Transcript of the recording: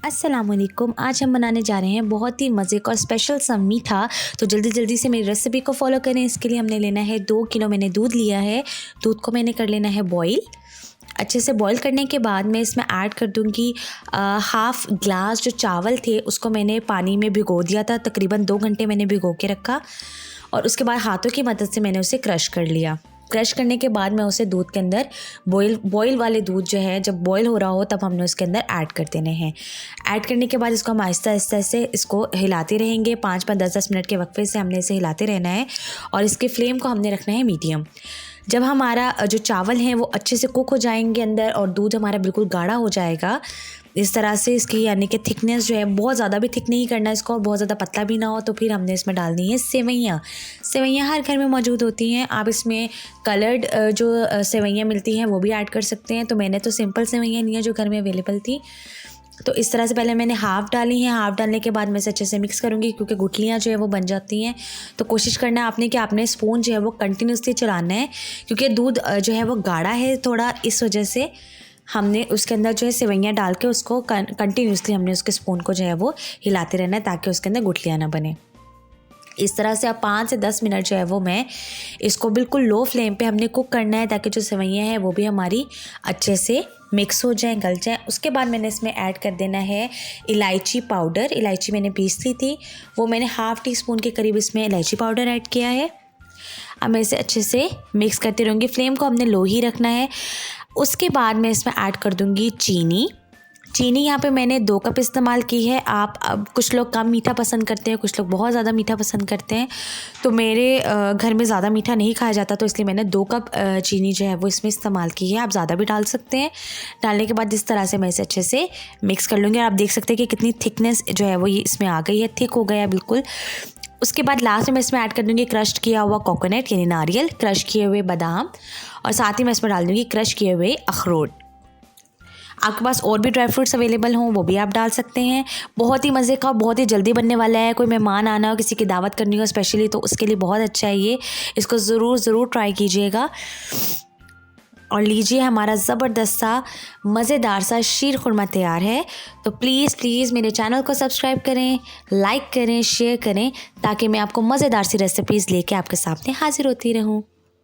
अस्सलामुअलैकुम। आज हम बनाने जा रहे हैं बहुत ही मज़े का और स्पेशल सा मीठा। तो जल्दी जल्दी से मेरी रेसिपी को फॉलो करें। इसके लिए हमने लेना है 2 किलो मैंने दूध लिया है। दूध को मैंने कर लेना है बॉईल। अच्छे से बॉईल करने के बाद मैं इसमें ऐड कर दूंगी हाफ़ ग्लास जो चावल थे उसको मैंने पानी में भिगो दिया था। तकरीबन 2 घंटे मैंने भिगो के रखा और उसके बाद हाथों की मदद से मैंने उसे क्रश कर लिया। क्रश करने के बाद मैं उसे दूध के अंदर बॉईल वाले दूध जो है जब बॉईल हो रहा हो तब हमने उसके अंदर ऐड कर देने हैं। ऐड करने के बाद इसको हम आहिस्ता आहिस्ता से इसको हिलाते रहेंगे। 5-5 10-10 मिनट के वक्फे से हमने इसे हिलाते रहना है और इसके फ्लेम को हमने रखना है मीडियम। जब हमारा जो चावल हैं वो अच्छे से कुक हो जाएंगे अंदर और दूध हमारा बिल्कुल गाढ़ा हो जाएगा इस तरह से, इसकी यानी कि थिकनेस जो है बहुत ज़्यादा भी थिक नहीं करना इसको और बहुत ज़्यादा पतला भी ना हो, तो फिर हमने इसमें डालनी है सेवइयाँ। सेवइयाँ हर घर में मौजूद होती हैं। आप इसमें कलर्ड जो सेवइयाँ मिलती हैं वो भी ऐड कर सकते हैं। तो मैंने तो सिंपल सेवइयाँ ली हैं जो घर में अवेलेबल थी। तो इस तरह से पहले मैंने हाफ़ डाली हैं। हाफ़ डालने के बाद मैं इसे अच्छे से मिक्स करूँगी क्योंकि गुठलियाँ जो है वो बन जाती हैं। तो कोशिश करना है आपने कि आपने स्पून जो है वो कंटिन्यूसली चलाना है क्योंकि दूध जो है वो गाढ़ा है थोड़ा, इस वजह से हमने उसके अंदर जो है सेवइयाँ डाल के उसको कंटिन्यूसली हमने उसके स्पून को जो है वो हिलाते रहना है ताकि उसके अंदर गुठलियाँ ना बने। इस तरह से अब 5 से 10 मिनट जो है वो मैं इसको बिल्कुल लो फ्लेम पे हमने कुक करना है ताकि जो सेवइयाँ हैं वो भी हमारी अच्छे से मिक्स हो जाएं, गल जाएं। उसके बाद मैंने इसमें ऐड कर देना है इलायची पाउडर। इलायची मैंने पीस ली थी, वो मैंने हाफ़ टी स्पून के करीब इसमें इलायची पाउडर ऐड किया है। अब मैं इसे अच्छे से मिक्स करती रहूँगी। फ्लेम को हमने लो ही रखना है। उसके बाद मैं इसमें ऐड कर दूँगी चीनी। यहाँ पे मैंने 2 कप इस्तेमाल की है। आप अब कुछ लोग कम मीठा पसंद करते हैं, कुछ लोग बहुत ज़्यादा मीठा पसंद करते हैं। तो मेरे घर में ज़्यादा मीठा नहीं खाया जाता तो इसलिए मैंने 2 कप चीनी जो है वो इसमें इस्तेमाल की है। आप ज़्यादा भी डाल सकते हैं। डालने के बाद इस तरह से मैं इसे अच्छे से मिक्स कर लूँगी और आप देख सकते हैं कि कितनी थिकनेस जो है वो ये इसमें आ गई है, थिक हो गया बिल्कुल। उसके बाद लास्ट में मैं इसमें ऐड कर दूँगी क्रश किया हुआ कोकोनट यानी नारियल, क्रश किए हुए बादाम और साथ ही मैं इसमें डाल दूँगी क्रश किए हुए अखरोट। आपके पास और भी ड्राई फ्रूट्स अवेलेबल हों वो भी आप डाल सकते हैं। बहुत ही मज़े का, बहुत ही जल्दी बनने वाला है। कोई मेहमान आना हो, किसी की दावत करनी हो स्पेशली, तो उसके लिए बहुत अच्छा है ये। इसको ज़रूर ट्राई कीजिएगा और लीजिए हमारा ज़बरदस्त सा मज़ेदार सा शीर खुरमा तैयार है। तो प्लीज़ मेरे चैनल को सब्सक्राइब करें, लाइक करें, शेयर करें ताकि मैं आपको मज़ेदार सी रेसिपीज़ लेके आपके सामने हाजिर होती रहूँ।